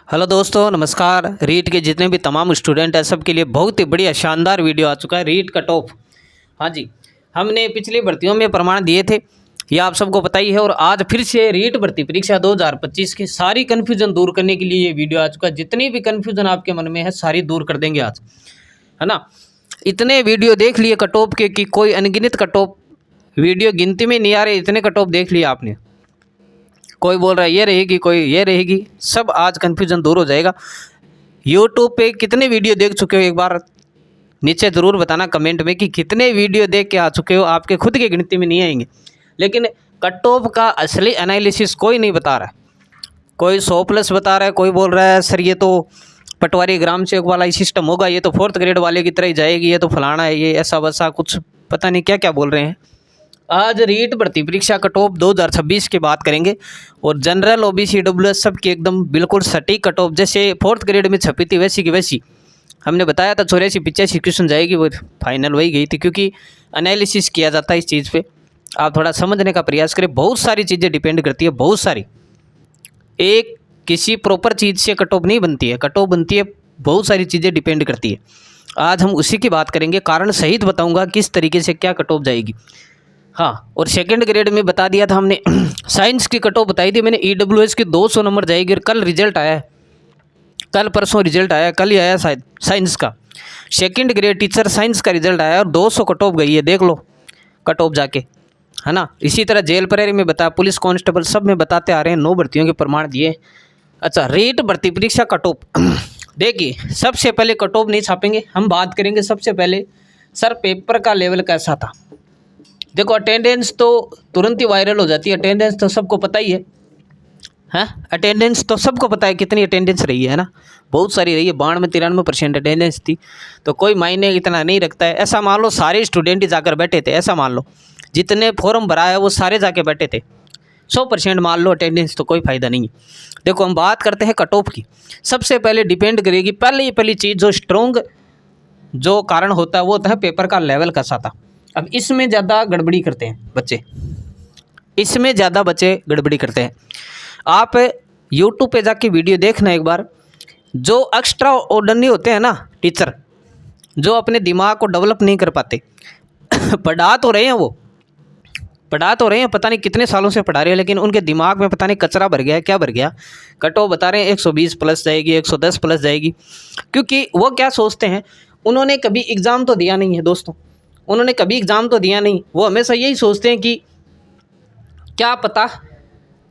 Hello दोस्तों, नमस्कार। रीट के जितने भी तमाम स्टूडेंट हैं सबके लिए बहुत ही बढ़िया शानदार वीडियो आ चुका है। रीट कट ऑफ, हाँ जी, हमने पिछली भर्तियों में प्रमाण दिए थे, यह आप सबको पता ही है। और आज फिर से रीट भर्ती परीक्षा 2025 की सारी कन्फ्यूजन दूर करने के लिए ये वीडियो आ चुका है। जितनी भी कन्फ्यूजन आपके मन में है सारी दूर कर देंगे आज, है ना। इतने वीडियो देख लिए कट ऑफ के कि कोई अनगिनत कट ऑफ वीडियो गिनती में नहीं आ रहे, इतने कट ऑफ देख लिए आपने। कोई बोल रहा है ये रहेगी, कोई ये रहेगी, सब आज कन्फ्यूजन दूर हो जाएगा। यूट्यूब पे कितने वीडियो देख चुके हो, एक बार नीचे ज़रूर बताना कमेंट में कि कितने वीडियो देख के आ चुके हो। आपके खुद की गिनती में नहीं आएंगे, लेकिन कट ऑफ का असली एनालिसिस कोई नहीं बता रहा है। कोई 100+ बता रहा है, कोई बोल रहा है सर ये तो पटवारी ग्राम सेवक वाला ही सिस्टम होगा, ये तो 4th ग्रेड वाले की तरह ही जाएगी, ये तो फलाना है, ये ऐसा वैसा कुछ पता नहीं क्या क्या बोल रहे हैं। आज रीट भर्ती परीक्षा कट ऑफ 2026 की बात करेंगे और जनरल ओबीसी डब्ल्यूएस सब की एकदम बिल्कुल सटीक कट ऑफ, जैसे 4th ग्रेड में छपी थी वैसी की वैसी। हमने बताया था 84-85 क्वेश्चन जाएगी, वो फाइनल वही गई थी, क्योंकि एनालिसिस किया जाता है इस चीज़ पे। आप थोड़ा समझने का प्रयास करें, बहुत सारी चीज़ें डिपेंड करती है, बहुत सारी। एक किसी प्रॉपर चीज़ से कट ऑफ नहीं बनती है, कट ऑफ बनती है बहुत सारी चीज़ें डिपेंड करती है। आज हम उसी की बात करेंगे, कारण सहित बताऊँगा किस तरीके से क्या कट ऑफ जाएगी। हाँ, और 2nd ग्रेड में बता दिया था हमने साइंस की कट ऑफ बताई थी मैंने। ईडब्ल्यूएस की 200 नंबर जाएगी और कल रिजल्ट आया है, कल परसों रिजल्ट आया, कल ही आया शायद साइंस का। 2nd ग्रेड टीचर साइंस का रिजल्ट आया और 200 कट ऑफ गई है, देख लो कट ऑफ जाके, है ना। इसी तरह जेल प्रहरी में बताया, पुलिस कांस्टेबल सब में बताते आ रहे हैं, 9 भर्तियों के प्रमाण दिए। अच्छा, रीट भर्ती परीक्षा कट ऑफ देखिए, सबसे पहले कट ऑफ नहीं छापेंगे, हम बात करेंगे सबसे पहले सर पेपर का लेवल कैसा था। देखो, अटेंडेंस तो तुरंत ही वायरल हो जाती है, अटेंडेंस तो सबको पता ही है, हाँ अटेंडेंस तो सबको पता है कितनी अटेंडेंस रही है ना, बहुत सारी रही है। 92-93% अटेंडेंस थी, तो कोई मायने इतना नहीं रखता है। ऐसा मान लो सारे स्टूडेंट ही जाकर बैठे थे, ऐसा मान लो जितने फॉर्म भरा है वो सारे जाके बैठे थे, 100% मान लो अटेंडेंस, तो कोई फ़ायदा नहीं है। देखो, हम बात करते हैं कट ऑफ की। सबसे पहले डिपेंड करेगी पहली चीज़, जो स्ट्रॉन्ग जो कारण होता है वो होता है पेपर का लेवल कैसा था। अब इसमें ज़्यादा गड़बड़ी करते हैं बच्चे, इसमें ज़्यादा बच्चे गड़बड़ी करते हैं। आप यूट्यूब पे जाके वीडियो देखना एक बार, जो एक्स्ट्रा ऑर्डिनरी होते हैं ना टीचर, जो अपने दिमाग को डेवलप नहीं कर पाते पढ़ा तो रहे हैं, वो पढ़ा तो रहे हैं, पता नहीं कितने सालों से पढ़ा रहे हैं, लेकिन उनके दिमाग में पता नहीं कचरा भर गया है, क्या भर गया। कट ऑफ बता रहे हैं 120+ जाएगी, 110+ जाएगी, क्योंकि वो क्या सोचते हैं, उन्होंने कभी एग्ज़ाम तो दिया नहीं है दोस्तों, उन्होंने कभी एग्ज़ाम तो दिया नहीं। वो हमेशा यही सोचते हैं कि क्या पता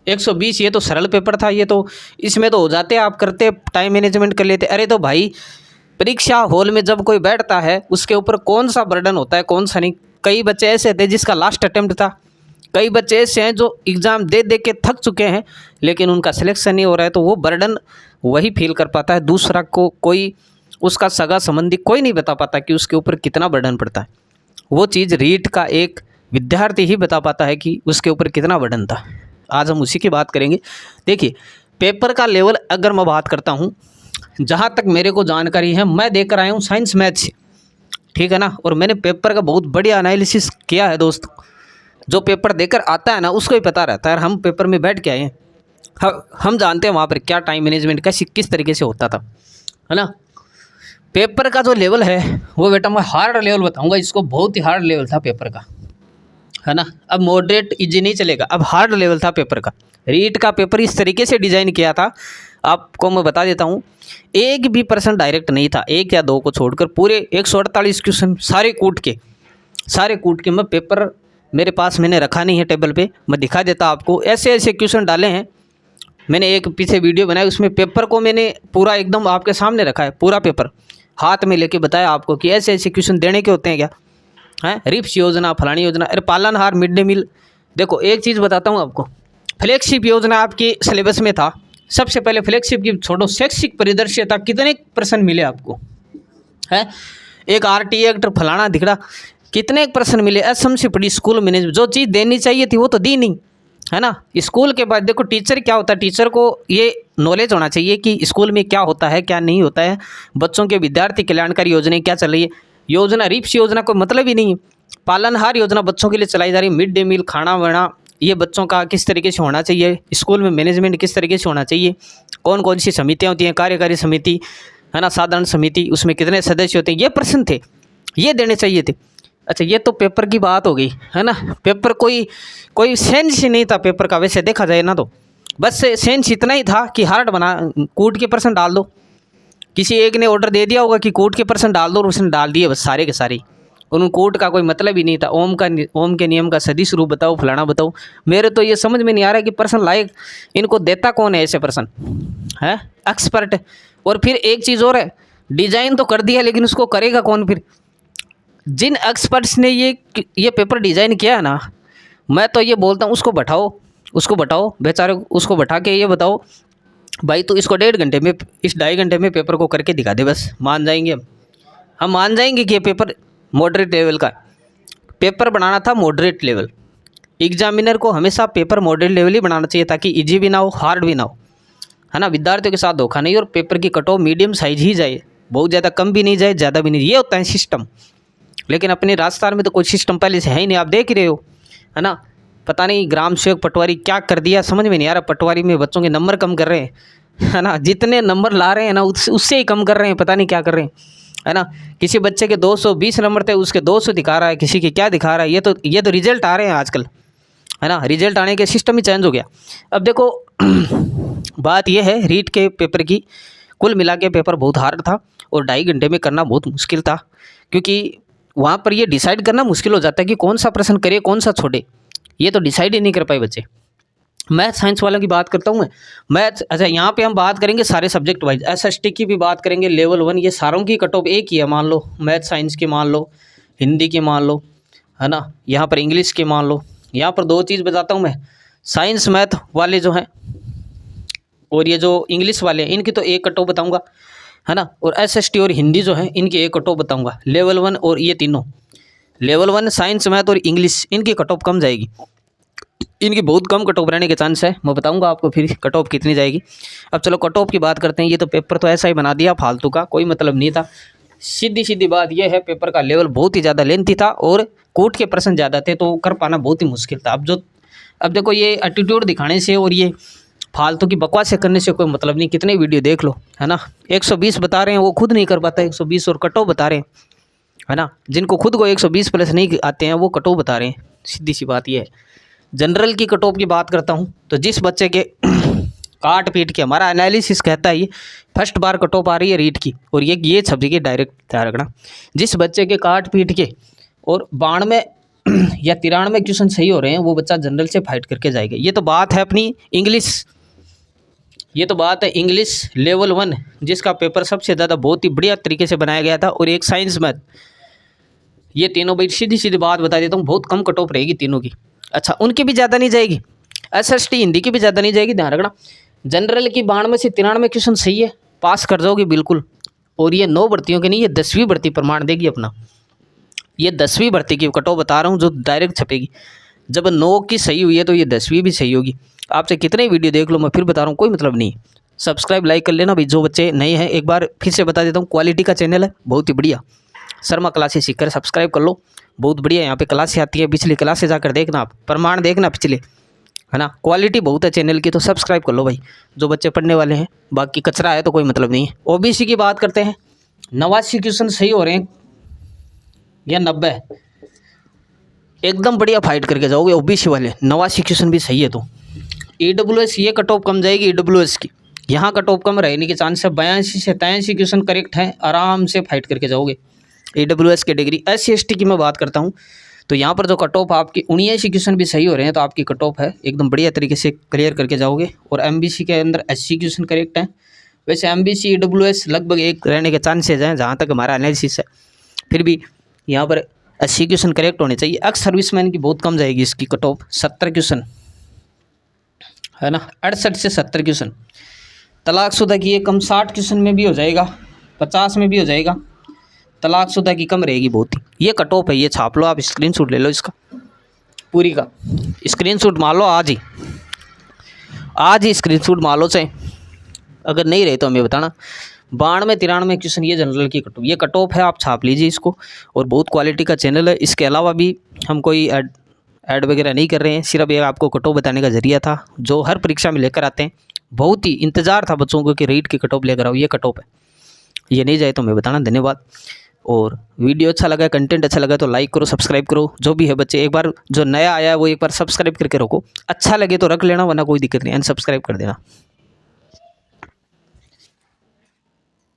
120 ये तो सरल पेपर था, ये तो इसमें तो हो जाते, आप करते टाइम मैनेजमेंट कर लेते। अरे तो भाई, परीक्षा हॉल में जब कोई बैठता है उसके ऊपर कौन सा बर्डन होता है, कौन सा नहीं। कई बच्चे ऐसे थे जिसका लास्ट अटेम्प्ट था, कई बच्चे ऐसे हैं जो एग्ज़ाम दे दे के थक चुके हैं, लेकिन उनका सिलेक्शन नहीं हो रहा है, तो वो बर्डन वही फील कर पाता है। दूसरा को कोई उसका सगा संबंधी कोई नहीं बता पाता कि उसके ऊपर कितना बर्डन पड़ता है। वो चीज़ रीट का एक विद्यार्थी ही बता पाता है कि उसके ऊपर कितना बर्डन था। आज हम उसी की बात करेंगे। देखिए, पेपर का लेवल अगर मैं बात करता हूँ, जहाँ तक मेरे को जानकारी है, मैं देकर आया हूँ साइंस मैथ से, ठीक है ना, और मैंने पेपर का बहुत बढ़िया एनालिसिस किया है दोस्तों। जो पेपर देकर आता है ना उसको ही पता रहता है, हम पेपर में बैठ के आए हैं, हम जानते हैं वहाँ पर क्या टाइम मैनेजमेंट किस तरीके से होता था, है ना। पेपर का जो लेवल है वो बेटा मैं हार्ड लेवल बताऊंगा, इसको बहुत ही हार्ड लेवल था पेपर का, है ना। अब मॉडरेट इजी नहीं चलेगा, अब हार्ड लेवल था पेपर का। रीट का पेपर इस तरीके से डिज़ाइन किया था, आपको मैं बता देता हूँ, 1 भी % डायरेक्ट नहीं था, 1 या 2 को छोड़कर पूरे 148 क्वेश्चन सारे कूट के मैं पेपर मेरे पास मैंने रखा नहीं है टेबल पे, मैं दिखा देता आपको। ऐसे ऐसे क्वेश्चन डाले हैं मैंने, एक पीछे वीडियो बनाई, उसमें पेपर को मैंने पूरा एकदम आपके सामने रखा है, पूरा पेपर हाथ में लेके बताया आपको कि ऐसे ऐसे क्वेश्चन देने के होते हैं क्या, हैं रिप्स योजना, फलानी योजना, अरे पालनहार, मिड डे मील। देखो, एक चीज़ बताता हूँ आपको, फ्लैगशिप योजना आपके सिलेबस में था। सबसे पहले फ्लैगशिप की छोड़ो, शैक्षिक परिदृश्यता कितने प्रश्न मिले आपको, है एक RT एक्ट फलाना दिखड़ा, कितने प्रश्न मिले। असम से पड़ी स्कूल मैनेजमेंट, जो चीज़ देनी चाहिए थी वो तो दी नहीं, है ना। स्कूल के बाद देखो टीचर क्या होता है, टीचर को ये नॉलेज होना चाहिए कि स्कूल में क्या होता है क्या नहीं होता है, बच्चों के विद्यार्थी कल्याणकारी योजनाएं क्या चल रही है। योजना रिप्स योजना कोई मतलब ही नहीं है। पालनहार योजना बच्चों के लिए चलाई जा रही है, मिड डे मील, खाना वाना, ये बच्चों का किस तरीके से होना चाहिए, स्कूल में मैनेजमेंट किस तरीके से होना चाहिए, कौन कौन सी समितियाँ होती हैं, कार्यकारी समिति है ना, साधारण समिति, उसमें कितने सदस्य होते हैं, ये प्रश्न थे, ये देने चाहिए थे। अच्छा, ये तो पेपर की बात हो गई है ना। पेपर कोई सेंस ही नहीं था पेपर का, वैसे देखा जाए ना तो बस सेंस इतना ही था कि हार्ड बना, कूट के प्रश्न डाल दो। किसी एक ने ऑर्डर दे दिया होगा कि कूट के प्रश्न डाल दो और उसने डाल दिए बस सारे के सारे। उन कूट का कोई मतलब ही नहीं था। ओम के नियम का सदिश रूप बताओ, फलाना बताओ। मेरे तो ये समझ में नहीं आ रहा कि प्रश्न लायक इनको देता कौन है ऐसे प्रश्न, है एक्सपर्ट। और फिर एक चीज़ और है, डिजाइन तो कर दिया लेकिन उसको करेगा कौन फिर। जिन एक्सपर्ट्स ने ये पेपर डिज़ाइन किया है ना, मैं तो ये बोलता हूँ उसको बैठाओ बेचारे, उसको बैठा के ये बताओ भाई तो इसको 1.5 घंटे में, इस 2.5 घंटे में पेपर को करके दिखा दे, बस मान जाएंगे हम मान जाएंगे कि ये पेपर मॉडरेट लेवल का पेपर बनाना था। मॉडरेट लेवल एग्जामिनर को हमेशा पेपर मॉडरेट लेवल ही बनाना चाहिए ताकि इजी भी ना हो, हार्ड भी ना हो, है ना। विद्यार्थियों के साथ धोखा नहीं, और पेपर की कट ऑफ मीडियम साइज ही जाए, बहुत ज़्यादा कम भी नहीं जाए, ज़्यादा भी नहीं। ये होता है सिस्टम। लेकिन अपने राजस्थान में तो कोई सिस्टम पहले से है ही नहीं, आप देख ही रहे हो, है ना। पता नहीं ग्राम सेवक पटवारी क्या कर दिया, समझ में नहीं आ रहा। पटवारी में बच्चों के नंबर कम कर रहे हैं, है ना। जितने नंबर ला रहे हैं ना उससे ही कम कर रहे हैं, पता नहीं क्या कर रहे हैं, है ना। किसी बच्चे के 220 नंबर थे, उसके 200 दिखा रहा है, किसी के क्या दिखा रहा है। ये तो रिजल्ट आ रहे हैं आजकल, है ना। रिजल्ट आने के सिस्टम ही चेंज हो गया। अब देखो बात यह है, रीट के पेपर की कुल मिला के पेपर बहुत हार्ड था और 2.5 घंटे में करना बहुत मुश्किल था, क्योंकि वहाँ पर ये डिसाइड करना मुश्किल हो जाता है कि कौन सा प्रश्न करे कौन सा छोड़े। ये तो डिसाइड ही नहीं कर पाए बच्चे। मैथ साइंस वालों की बात करता हूँ मैं। मैथ, अच्छा यहाँ पे हम बात करेंगे सारे सब्जेक्ट वाइज, एसएसटी की भी बात करेंगे, लेवल 1, ये सारों की कट ऑफ एक ही है। मान लो मैथ साइंस की मान लो, हिंदी की मान लो, है ना। यहाँ पर इंग्लिश की मान लो। यहाँ पर 2 चीज़ बताता हूँ मैं, साइंस मैथ वाले जो हैं और ये जो इंग्लिश वाले हैं इनकी तो एक कट ऑफ बताऊँगा, है ना। और एसएसटी और हिंदी जो है इनकी एक कट ऑफ बताऊँगा। लेवल 1 और ये तीनों, लेवल 1 साइंस मैथ और इंग्लिश, इनकी कट ऑफ कम जाएगी। इनकी बहुत कम कट ऑफ रहने के चांस है, मैं बताऊंगा आपको फिर कट ऑफ कितनी जाएगी। अब चलो कट ऑफ की बात करते हैं। ये तो पेपर तो ऐसा ही बना दिया फालतू का, कोई मतलब नहीं था। सीधी बात यह है, पेपर का लेवल बहुत ही ज़्यादा लेंथी था और कूट के प्रश्न ज़्यादा थे, तो कर पाना बहुत ही मुश्किल था। अब देखो ये एटीट्यूड दिखाने से और ये फालतू की बकवास से करने से कोई मतलब नहीं। कितने वीडियो देख लो, है ना। 120 बता रहे हैं, वो खुद नहीं कर पाता 120, और कट ऑफ बता रहे हैं, है ना। जिनको खुद को 120 प्लस नहीं आते हैं वो कट ऑफ बता रहे हैं। सीधी सी बात यह है। जनरल की कट ऑफ की बात करता हूँ तो जिस बच्चे के काट पीट के, हमारा एनालिसिस कहता है ये फर्स्ट बार कट ऑफ आ रही है रीट की, और ये सब्जी के डायरेक्ट ध्यान रखना, जिस बच्चे के काट पीट के और 92 या 93 क्वेश्चन सही हो रहे हैं वो बच्चा जनरल से फाइट करके जाएगा। ये तो बात है अपनी इंग्लिश, ये तो बात है इंग्लिश लेवल 1 जिसका पेपर सबसे ज़्यादा बहुत ही बढ़िया तरीके से बनाया गया था, और एक साइंस मैथ, ये तीनों भाई सीधी बात बता देता हूँ, बहुत कम कट ऑफ रहेगी तीनों की। अच्छा, उनकी भी ज़्यादा नहीं जाएगी, एसएसटी हिंदी की भी ज़्यादा नहीं जाएगी, ध्यान रखना। जनरल की 92 से 93 क्वेश्चन सही है, पास कर जाओगे बिल्कुल। और ये 9 भर्तियों की नहीं, ये 10वीं भर्ती प्रमाण देगी अपना। ये 10वीं भर्ती की कट ऑफ बता रहा हूँ जो डायरेक्ट छपेगी। जब 9 की सही हुई है तो ये 10वीं भी सही होगी। आपसे कितने वीडियो देख लो, मैं फिर बता रहा हूँ, कोई मतलब नहीं। सब्सक्राइब लाइक कर लेना भाई, जो बच्चे नए हैं। एक बार फिर से बता देता हूँ, क्वालिटी का चैनल है, बहुत ही बढ़िया, शर्मा क्लासेस सीखकर सब्सक्राइब कर लो, बहुत बढ़िया। यहाँ पे क्लासें आती है, पिछली क्लासें जाकर देखना, आप प्रमाण देखना पिछले, है ना। क्वालिटी बहुत है चैनल की, तो सब्सक्राइब कर लो भाई जो बच्चे पढ़ने वाले हैं। बाकी कचरा है तो कोई मतलब नहीं है। ओबीसी की बात करते हैं, 89 क्वेश्चन सही हो रहे हैं या 90, एकदम बढ़िया फाइट करके जाओगे ओबीसी वाले। 89 क्वेश्चन भी सही है तो ईडब्ल्यूएस, ये कट ऑफ कम जाएगी ईडब्ल्यूएस की, यहाँ कट ऑफ कम रहने के चांस है। 82 से 83 क्वेश्चन करेक्ट है, आराम से फाइट करके जाओगे ईडब्ल्यूएस कैटेगरी। SC/ST की मैं बात करता हूँ तो यहाँ पर जो कट ऑफ आपकी 79 क्वेश्चन भी सही हो रहे हैं तो आपकी कट ऑफ है, एकदम बढ़िया तरीके से क्लियर करके जाओगे। और MBC के अंदर 80 क्वेश्चन करेक्ट हैं। वैसे MBC EWS लगभग एक रहने के चांसेज हैं जहाँ तक हमारा एनालिसिस है, फिर भी यहाँ पर 80 क्वेश्चन करेक्ट होने चाहिए। एक्स सर्विसमैन की बहुत कम जाएगी इसकी कट ऑफ, 70 क्वेश्चन, है ना, 68 से 70 क्वेश्चन। तलाकशुदा की ये कम 60 क्वेश्चन में भी हो जाएगा, 50 में भी हो जाएगा। तलाकशुदा की कम रहेगी बहुत ही। ये कट ऑफ है, ये छाप लो आप, स्क्रीनशॉट ले लो इसका पूरी का, स्क्रीनशॉट मार लो आज ही स्क्रीनशॉट मार लो चाहे, अगर नहीं रहे तो हमें बताना। 92-93 क्वेश्चन ये जनरल की कट ऑफ, ये कट ऑफ है, आप छाप लीजिए इसको। और बहुत क्वालिटी का चैनल है। इसके अलावा भी हम कोई ऐड वगैरह नहीं कर रहे हैं, सिर्फ ये आपको कट ऑफ बताने का जरिया था जो हर परीक्षा में लेकर आते हैं। बहुत ही इंतज़ार था बच्चों को कि रीट की कट ऑफ लेकर आओ, ये कट ऑफ है, ये नहीं जाए तो मैं बताना। धन्यवाद। और वीडियो अच्छा लगा, कंटेंट अच्छा लगा तो लाइक करो, सब्सक्राइब करो। जो भी है बच्चे, एक बार जो नया आया है वो एक बार सब्सक्राइब करके रखो, अच्छा लगे तो रख लेना, वरना कोई दिक्कत नहीं, अनसब्सक्राइब कर देना।